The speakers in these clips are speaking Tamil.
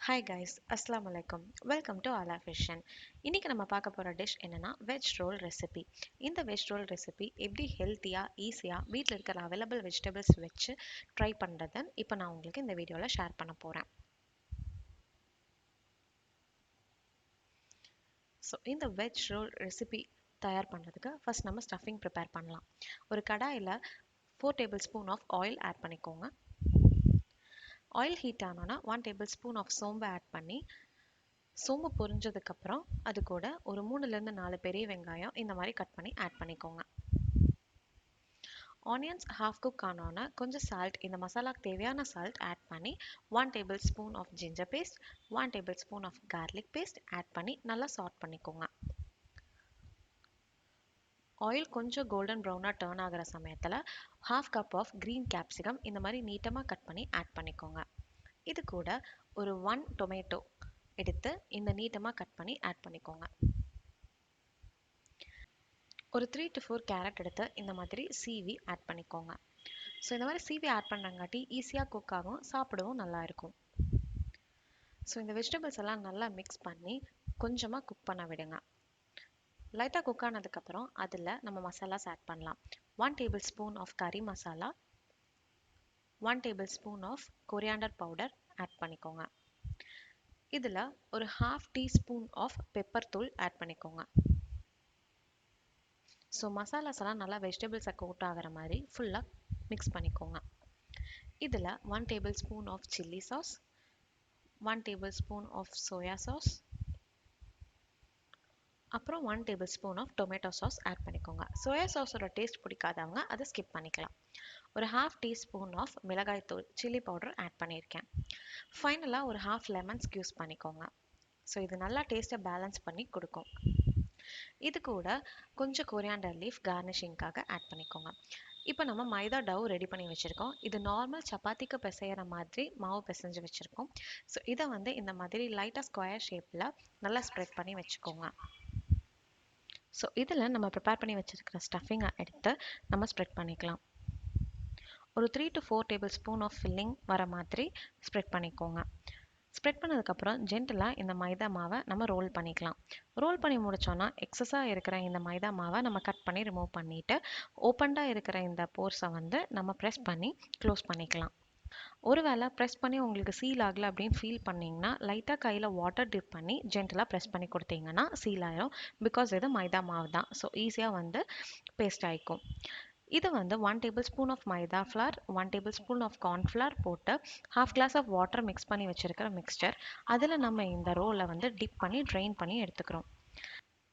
Hi guys, Assalamu alaikum. Welcome to Ala Fashion. இன்னைக்கு நம்ம பார்க்க போற டிஷ் என்னன்னா வெஜ் ரோல் ரெசிபி. இந்த வெஜ் ரோல் ரெசிபி எப்படி ஹெல்த்தியா ஈஸியா வீட்ல இருக்கிற அவைலபிள் வெஜிடபிள்ஸ் வச்சு ட்ரை பண்றதுன்னு இப்போ நான் உங்களுக்கு இந்த வீடியோல ஷேர் பண்ண போறேன். ஸோ இந்த வெஜ் ரோல் ரெசிபி தயார் பண்ணுறதுக்கு ஃபர்ஸ்ட் நம்ம ஸ்டஃபிங் ப்ரிப்பேர் பண்ணலாம். ஒரு கடாயில் 4 tablespoon of oil add பண்ணிக்கோங்க. ஆயில் ஹீட் ஆனோன்னா 1 டேபிள் ஸ்பூன் ஆஃப் சோம்பு ஆட் பண்ணி சோம்பு பொரிஞ்சதுக்கப்புறம் அது கூட ஒரு 3லேருந்து 4 பெரிய வெங்காயம் இந்த மாதிரி கட் பண்ணி ஆட் பண்ணிக்கோங்க. ஆனியன்ஸ் ஹாஃப் குக் ஆனோன்னா கொஞ்சம் சால்ட், இந்த மசாலாக்கு தேவையான சால்ட் ஆட் பண்ணி 1 tablespoon of ginger paste, 1 tablespoon of garlic paste add பண்ணி நல்லா சாட் பண்ணிக்கோங்க. ஆயில் கொஞ்சம் கோல்டன் ப்ரௌனாக டர்ன் ஆகிற சமயத்தில் half cup of green capsicum இந்த மாதிரி நீட்டமாக கட் பண்ணி ஆட் பண்ணிக்கோங்க. இது கூட ஒரு 1 டொமேட்டோ எடுத்து இந்த நீட்டமாக கட் பண்ணி ஆட் பண்ணிக்கோங்க. ஒரு 3 to 4 கேரட் எடுத்து இந்த மாதிரி சீவி ஆட் பண்ணிக்கோங்க. ஸோ இந்த மாதிரி சீவி ஆட் பண்ணுறங்காட்டி ஈஸியாக குக் ஆகும், சாப்பிடவும் நல்லா இருக்கும். ஸோ இந்த வெஜிடபிள்ஸ் எல்லாம் நல்லா மிக்ஸ் பண்ணி கொஞ்சமாக குக் பண்ண விடுங்க. லைட்டாக குக் ஆனதுக்கப்புறம் அதில் நம்ம மசாலாஸ் ஆட் பண்ணலாம். 1 tablespoon of curry masala, 1 tablespoon of coriander powder add பண்ணிக்கோங்க. இதில் ஒரு ஹாஃப் டீஸ்பூன் ஆஃப் பெப்பர் தூள் ஆட் பண்ணிக்கோங்க. ஸோ மசாலாஸ் எல்லாம் நல்லா வெஜிடபிள்ஸை கோட் ஆகிற மாதிரி ஃபுல்லாக மிக்ஸ் பண்ணிக்கோங்க. இதில் 1 tablespoon of chilli sauce, 1 tablespoon of soya sauce, அப்புறம் 1 tablespoon of tomato sauce add பண்ணிக்கோங்க. சோயா சாஸோட டேஸ்ட் பிடிக்காதவங்க அதை ஸ்கிப் பண்ணிக்கலாம். ஒரு ஹாஃப் டீஸ்பூன் ஆஃப் மிளகாய் தூள் சில்லி பவுடர் ஆட் பண்ணியிருக்கேன். ஃபைனலாக ஒரு ஹாஃப் லெமன் ஸ்க்யூஸ் பண்ணிக்கோங்க. ஸோ இது நல்லா டேஸ்ட்டை பேலன்ஸ் பண்ணி கொடுக்கும். இது கூட கொஞ்சம் கொரியாண்டர் லீஃப் கார்னிஷிங்காக ஆட் பண்ணிக்கோங்க. இப்போ நம்ம மைதா டவ் ரெடி பண்ணி வச்சுருக்கோம். இது நார்மல் சப்பாத்திக்கு பிசைகிற மாதிரி மாவு பிசைஞ்சு வச்சுருக்கோம். ஸோ இதை இந்த மாதிரி லைட்டாக ஸ்கொயர் ஷேப்பில் நல்லா ஸ்ப்ரெட் பண்ணி வச்சுக்கோங்க. ஸோ இதில் நம்ம ப்ரிப்பேர் பண்ணி வச்சுருக்கிற ஸ்டஃபிங்கை எடுத்து நம்ம ஸ்ப்ரெட் பண்ணிக்கலாம். ஒரு 3 to 4 tablespoon of filling வர மாதிரி ஸ்ப்ரெட் பண்ணிக்கோங்க. ஸ்ப்ரெட் பண்ணதுக்கப்புறம் ஜென்டலாக இந்த மைதா மாவை நம்ம ரோல் பண்ணிக்கலாம். ரோல் பண்ணி முடித்தோன்னா எக்ஸஸாக இருக்கிற இந்த மைதா மாவை நம்ம கட் பண்ணி ரிமூவ் பண்ணிவிட்டு ஓப்பன்டாக இருக்கிற இந்த போர்ஸை நம்ம ப்ரெஸ் பண்ணி க்ளோஸ் பண்ணிக்கலாம். ஒருவேளை ப்ரெஸ் பண்ணி உங்களுக்கு சீல் ஆகலை அப்படின்னு ஃபீல் பண்ணிங்கன்னா லைட்டாக கையில் வாட்டர் டிப் பண்ணி ஜென்டலாக ப்ரெஸ் பண்ணி கொடுத்தீங்கன்னா சீல் ஆயிரும். பிகாஸ் இது மைதா மாவு தான், ஸோ ஈஸியாக பேஸ்ட் ஆகிக்கும். இது 1 tablespoon of maida flour, 1 tablespoon of cornflour போட்டு half glass of water mix பண்ணி வச்சுருக்கிற மிக்ஸ்சர், அதில் நம்ம இந்த ரோலை டிப் பண்ணி ட்ரெயின் பண்ணி எடுத்துக்கிறோம்.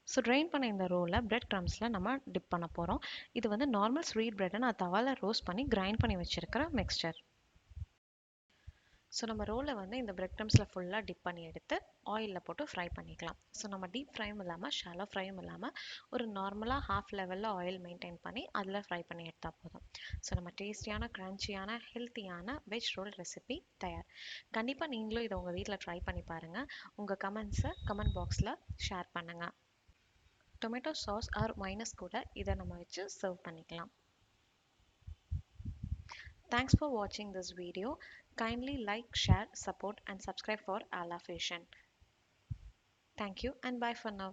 ஸோ ட்ரெயின் பண்ண இந்த ரோலை பிரெட் க்ரம்ஸில் நம்ம டிப் பண்ண போகிறோம். இது நார்மல் ஸ்வீட் பிரெட்டை நான் தவாவில் ரோஸ்ட் பண்ணி கிரைண்ட் பண்ணி வச்சுருக்கிற மிக்ஸ்சர். ஸோ நம்ம ரோலை இந்த பிரெட் க்ரம்ஸில் ஃபுல்லாக டிப் பண்ணி எடுத்து ஆயிலில் போட்டு ஃப்ரை பண்ணிக்கலாம். ஸோ நம்ம டீப் ஃப்ரையும் இல்லாமல் ஷாலோ ஃப்ரையும் இல்லாமல் ஒரு நார்மலாக ஹாஃப் லெவலில் ஆயில் மெயின்டைன் பண்ணி அதில் ஃப்ரை பண்ணி எடுத்தால் போதும். ஸோ நம்ம டேஸ்டியான க்ரன்ச்சியான ஹெல்த்தியான வெஜ் ரோல் ரெசிபி தயார். கண்டிப்பாக நீங்களும் இதை உங்கள் வீட்டில் ட்ரை பண்ணி பாருங்கள். உங்கள் கமெண்ட்ஸை கமெண்ட் பாக்ஸில் ஷேர் பண்ணுங்கள். டொமேட்டோ சாஸ் ஆர் மைனஸ் கூட இதை நம்ம வச்சு சர்வ் பண்ணிக்கலாம். Thanks for watching this video. Kindly like, share, support and subscribe for Ala Fashion. Thank you and bye for now.